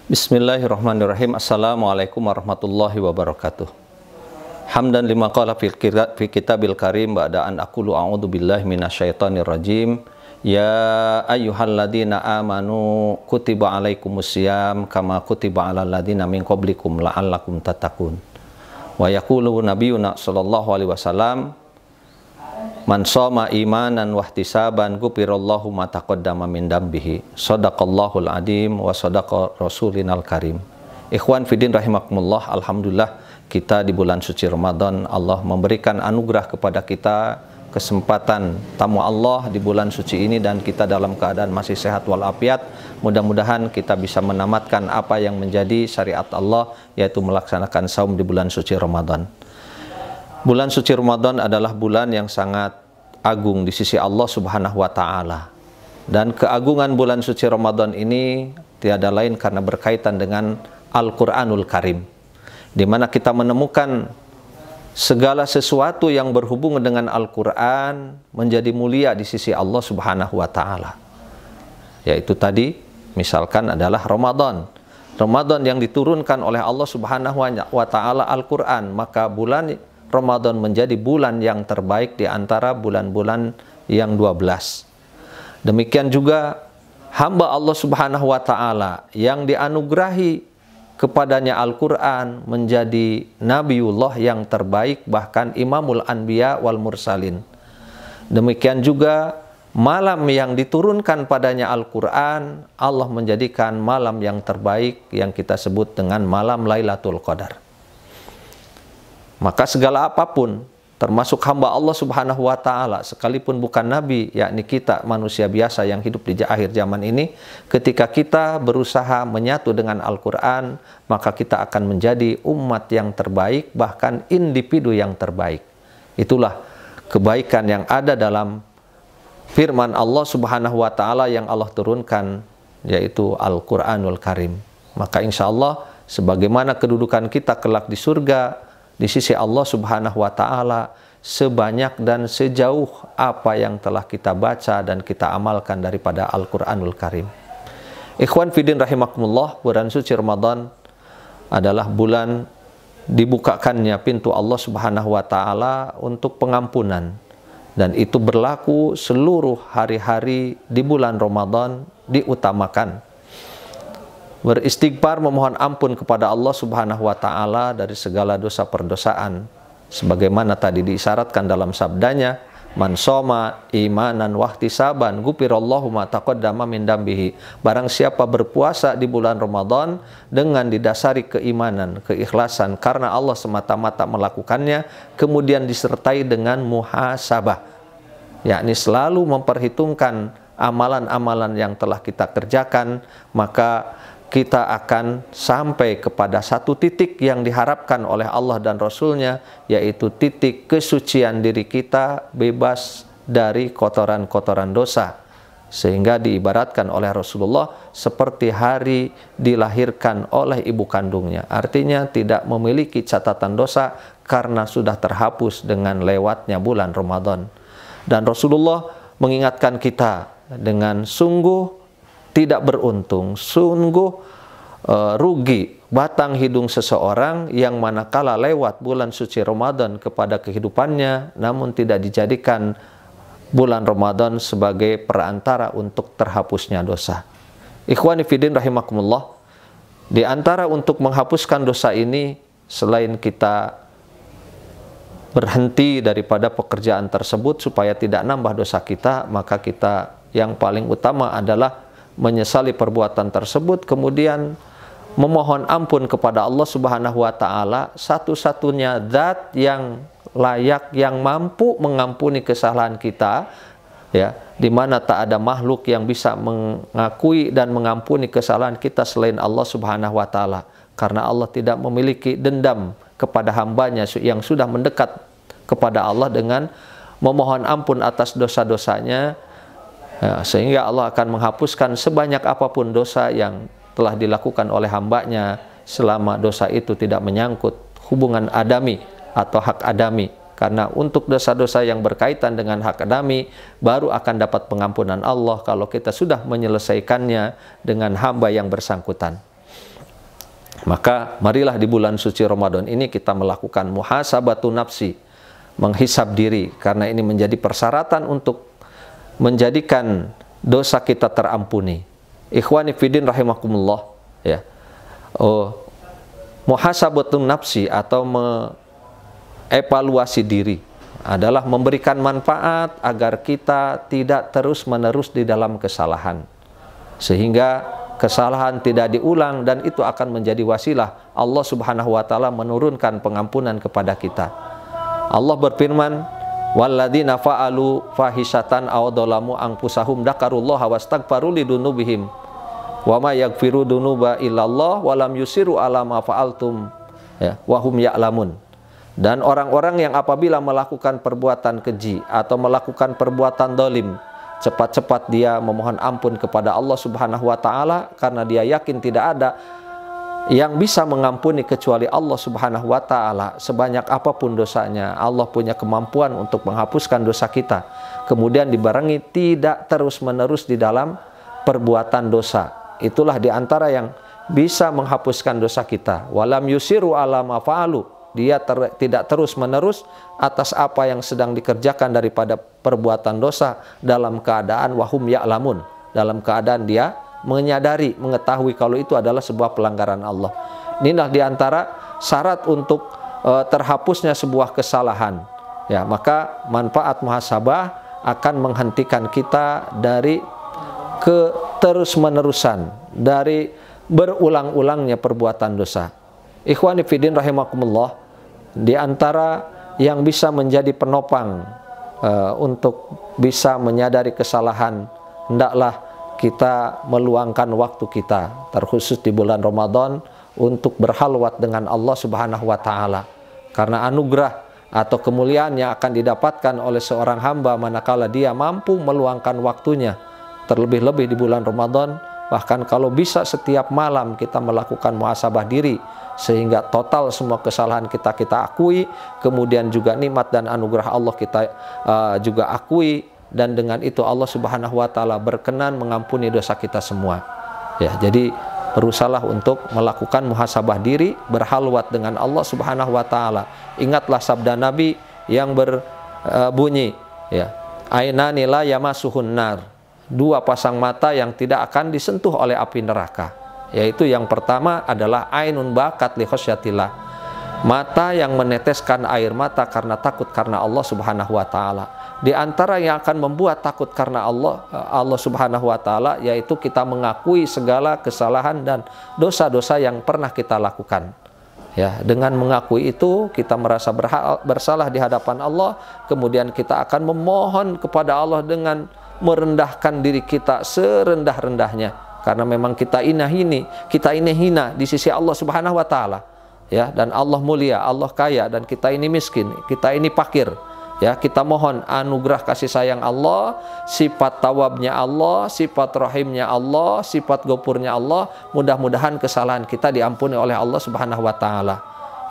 Bismillahirrahmanirrahim. Assalamualaikum warahmatullahi wabarakatuh. Hamdan lima qala fi kitabil karim ba'da an aqulu a'udzu billahi minasyaitonir rajim. Ya ayyuhalladzina amanu kutiba alaikumusiyam kama kutiba alal ladzina min qablikum la'allakum tattaqun. Wa yaqulu nabiyuna sallallahu alaihi wasallam, man shoma imanan wahtisaban ghufirallahu ma taqaddama min dambihi. Shadaqallahul adim wa shadaqa rasulinal karim. Ikhwan fiddin rahimakumullah, alhamdulillah kita di bulan suci Ramadan, Allah memberikan anugerah kepada kita, kesempatan tamu Allah di bulan suci ini, dan kita dalam keadaan masih sehat walafiat. Mudah-mudahan kita bisa menamatkan apa yang menjadi syariat Allah, yaitu melaksanakan saum di bulan suci Ramadan. Bulan suci Ramadan adalah bulan yang sangat agung di sisi Allah Subhanahu wa Ta'ala. Dan keagungan bulan suci Ramadan ini tiada lain karena berkaitan dengan Al-Quranul Karim, di mana kita menemukan segala sesuatu yang berhubungan dengan Al-Quran menjadi mulia di sisi Allah Subhanahu wa Ta'ala. Yaitu tadi misalkan adalah Ramadan. Ramadan yang diturunkan oleh Allah Subhanahu wa Ta'ala Al-Quran, maka bulan Ramadan menjadi bulan yang terbaik di antara bulan-bulan yang 12. Demikian juga hamba Allah Subhanahu wa Ta'ala yang dianugerahi kepadanya Al-Quran menjadi Nabiullah yang terbaik, bahkan Imamul Anbiya wal Mursalin. Demikian juga malam yang diturunkan padanya Al-Quran, Allah menjadikan malam yang terbaik yang kita sebut dengan malam Lailatul Qadar. Maka segala apapun, termasuk hamba Allah Subhanahu wa Ta'ala, sekalipun bukan nabi, yakni kita manusia biasa yang hidup di akhir zaman ini, ketika kita berusaha menyatu dengan Al-Quran, maka kita akan menjadi umat yang terbaik, bahkan individu yang terbaik. Itulah kebaikan yang ada dalam firman Allah Subhanahu wa Ta'ala yang Allah turunkan, yaitu Al-Quranul Karim. Maka insya Allah, sebagaimana kedudukan kita kelak di surga di sisi Allah Subhanahu wa Ta'ala, sebanyak dan sejauh apa yang telah kita baca dan kita amalkan daripada Al-Quranul Karim. Ikhwan fiddin rahimakumullah, bulan suci Ramadan adalah bulan dibukakannya pintu Allah Subhanahu wa Ta'ala untuk pengampunan, dan itu berlaku seluruh hari-hari di bulan Ramadan diutamakan. Beristighfar, memohon ampun kepada Allah Subhanahu wa Ta'ala dari segala dosa perdosaan, sebagaimana tadi diisyaratkan dalam sabdanya, man shoma imanan wahtisaban ghufirallahu ma taqaddama min dambihi. Barang siapa berpuasa di bulan Ramadan dengan didasari keimanan, keikhlasan karena Allah semata-mata melakukannya, kemudian disertai dengan muhasabah, yakni selalu memperhitungkan amalan-amalan yang telah kita kerjakan, maka kita akan sampai kepada satu titik yang diharapkan oleh Allah dan Rasul-Nya, yaitu titik kesucian diri kita bebas dari kotoran-kotoran dosa, sehingga diibaratkan oleh Rasulullah seperti hari dilahirkan oleh ibu kandungnya. Artinya tidak memiliki catatan dosa karena sudah terhapus dengan lewatnya bulan Ramadan. Dan Rasulullah mengingatkan kita dengan sungguh tidak beruntung, sungguh rugi batang hidung seseorang yang manakala lewat bulan suci Ramadan kepada kehidupannya, namun tidak dijadikan bulan Ramadan sebagai perantara untuk terhapusnya dosa. Ikhwani fiddin rahimakumullah, di antara untuk menghapuskan dosa ini, selain kita berhenti daripada pekerjaan tersebut supaya tidak nambah dosa kita, maka kita yang paling utama adalah menyesali perbuatan tersebut, kemudian memohon ampun kepada Allah Subhanahu wa Ta'ala, satu-satunya zat yang layak, yang mampu mengampuni kesalahan kita, ya, di mana tak ada makhluk yang bisa mengakui dan mengampuni kesalahan kita selain Allah Subhanahu wa Ta'ala, karena Allah tidak memiliki dendam kepada hambanya yang sudah mendekat kepada Allah dengan memohon ampun atas dosa-dosanya. Ya, sehingga Allah akan menghapuskan sebanyak apapun dosa yang telah dilakukan oleh hambanya, selama dosa itu tidak menyangkut hubungan adami atau hak adami. Karena untuk dosa-dosa yang berkaitan dengan hak adami baru akan dapat pengampunan Allah kalau kita sudah menyelesaikannya dengan hamba yang bersangkutan. Maka marilah di bulan suci Ramadan ini kita melakukan muhasabatu nafsi, menghisab diri, karena ini menjadi persyaratan untuk menjadikan dosa kita terampuni. Ikhwani fiddin rahimakumullah, ya. Muhasabatu nafsi atau mengevaluasi diri adalah memberikan manfaat agar kita tidak terus-menerus di dalam kesalahan, sehingga kesalahan tidak diulang, dan itu akan menjadi wasilah Allah Subhanahu wa taala menurunkan pengampunan kepada kita. Allah berfirman, walladzina fa'alu fahisatan aw dzalamu anfusahum dzakarullaha wastaghfaru lidunubihim wa ma yaghfiru dunuba illallah wa lam yusiru ala ma fa'altum, ya, wa hum ya'lamun. Dan orang-orang yang apabila melakukan perbuatan keji atau melakukan perbuatan dolim, cepat-cepat dia memohon ampun kepada Allah Subhanahu wa taala, karena dia yakin tidak ada yang bisa mengampuni kecuali Allah Subhanahu wa taala. Sebanyak apapun dosanya, Allah punya kemampuan untuk menghapuskan dosa kita. Kemudian dibarengi tidak terus-menerus di dalam perbuatan dosa. Itulah diantara yang bisa menghapuskan dosa kita. Walam yusiru ala ma fa'alu. Dia tidak terus-menerus atas apa yang sedang dikerjakan daripada perbuatan dosa dalam keadaan wahum ya'lamun, dalam keadaan dia menyadari, mengetahui kalau itu adalah sebuah pelanggaran Allah. Inilah diantara syarat untuk terhapusnya sebuah kesalahan. Ya, maka manfaat muhasabah akan menghentikan kita dari terus-menerusan, dari berulang-ulangnya perbuatan dosa. Ikhwani fiddin rahimakumullah, di antara yang bisa menjadi penopang untuk bisa menyadari kesalahan, hendaklah kita meluangkan waktu kita, terkhusus di bulan Ramadan, untuk berhalwat dengan Allah Subhanahu wa taala. Karena anugerah atau kemuliaan yang akan didapatkan oleh seorang hamba manakala dia mampu meluangkan waktunya, terlebih-lebih di bulan Ramadan. Bahkan kalau bisa setiap malam kita melakukan muhasabah diri, sehingga total semua kesalahan kita akui, kemudian juga nikmat dan anugerah Allah kita juga akui, dan dengan itu Allah Subhanahu wa taala berkenan mengampuni dosa kita semua. Ya, jadi berusahalah untuk melakukan muhasabah diri, berhalwat dengan Allah Subhanahu wa taala. Ingatlah sabda Nabi yang berbunyi, ya, ainani la yamasuhun nar. Dua pasang mata yang tidak akan disentuh oleh api neraka, yaitu yang pertama adalah ainun bakat li khosyatillah, mata yang meneteskan air mata karena takut karena Allah Subhanahu wa taala. Di antara yang akan membuat takut karena Allah Subhanahu wa taala, yaitu kita mengakui segala kesalahan dan dosa-dosa yang pernah kita lakukan. Ya, dengan mengakui itu kita merasa bersalah di hadapan Allah, kemudian kita akan memohon kepada Allah dengan merendahkan diri kita serendah-rendahnya, karena memang kita ini hina di sisi Allah Subhanahu wa taala, ya, dan Allah mulia, Allah kaya, dan kita ini miskin, kita ini fakir. Ya, kita mohon anugerah kasih sayang Allah, sifat tawabnya Allah, sifat rahimnya Allah, sifat gopurnya Allah. Mudah-mudahan kesalahan kita diampuni oleh Allah Subhanahu wa taala.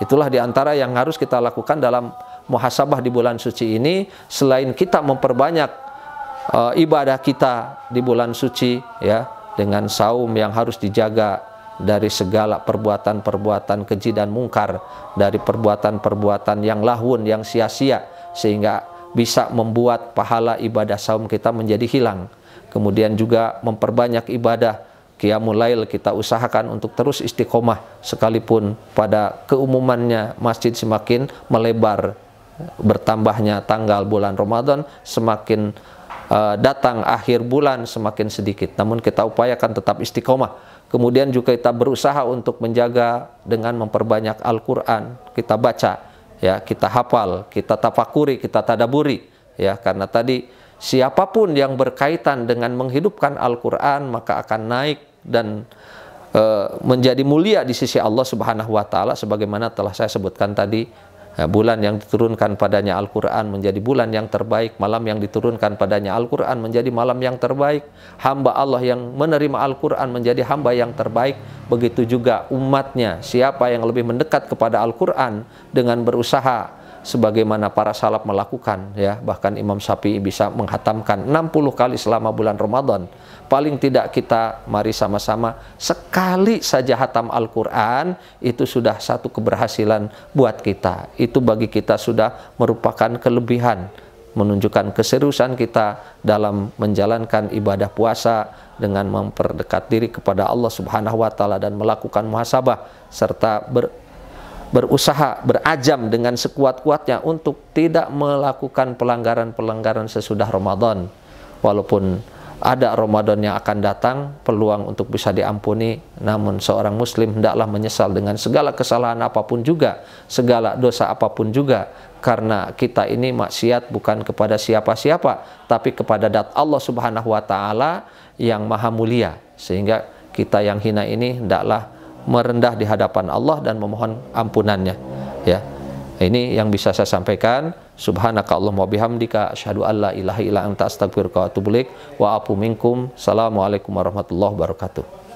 Itulah diantara yang harus kita lakukan dalam muhasabah di bulan suci ini. Selain kita memperbanyak ibadah kita di bulan suci, ya, dengan saum yang harus dijaga dari segala perbuatan-perbuatan keji dan mungkar, dari perbuatan-perbuatan yang lahun, yang sia-sia, sehingga bisa membuat pahala ibadah saum kita menjadi hilang. Kemudian juga memperbanyak ibadah qiyamul lail, kita usahakan untuk terus istiqomah, sekalipun pada keumumannya masjid semakin melebar, bertambahnya tanggal bulan Ramadan, semakin datang akhir bulan semakin sedikit, namun kita upayakan tetap istiqomah. Kemudian juga kita berusaha untuk menjaga dengan memperbanyak Al-Quran, kita baca, ya, kita hafal, kita tafakuri, kita tadaburi, ya, karena tadi siapapun yang berkaitan dengan menghidupkan Al-Quran maka akan naik dan menjadi mulia di sisi Allah Subhanahu wa taala, sebagaimana telah saya sebutkan tadi. Bulan yang diturunkan padanya Al-Quran menjadi bulan yang terbaik, malam yang diturunkan padanya Al-Quran menjadi malam yang terbaik, hamba Allah yang menerima Al-Quran menjadi hamba yang terbaik. Begitu juga umatnya, siapa yang lebih mendekat kepada Al-Quran dengan berusaha sebagaimana para salaf melakukan, ya, bahkan Imam Syafi'i bisa menghatamkan 60 kali selama bulan Ramadan. paling tidak kita mari sama-sama sekali saja hatam Al-Quran, itu sudah satu keberhasilan buat kita. Itu bagi kita sudah merupakan kelebihan, menunjukkan keseriusan kita dalam menjalankan ibadah puasa dengan memperdekat diri kepada Allah Subhanahu wa Ta'ala dan melakukan muhasabah serta berusaha, berajam dengan sekuat-kuatnya untuk tidak melakukan pelanggaran-pelanggaran sesudah Ramadan. Walaupun ada Ramadan yang akan datang, peluang untuk bisa diampuni, namun seorang muslim hendaklah menyesal dengan segala kesalahan apapun juga, segala dosa apapun juga, karena kita ini maksiat bukan kepada siapa-siapa, tapi kepada zat Allah Subhanahu wa Ta'ala yang maha mulia, sehingga kita yang hina ini hendaklah merendah di hadapan Allah dan memohon ampunannya. Ya, ini yang bisa saya sampaikan. Subhanaka Allahumma bihamdika asyhadu an la ilaha illa anta astaghfiruka wa atubu ilaik wa afu minkum. Assalamualaikum warahmatullahi wabarakatuh.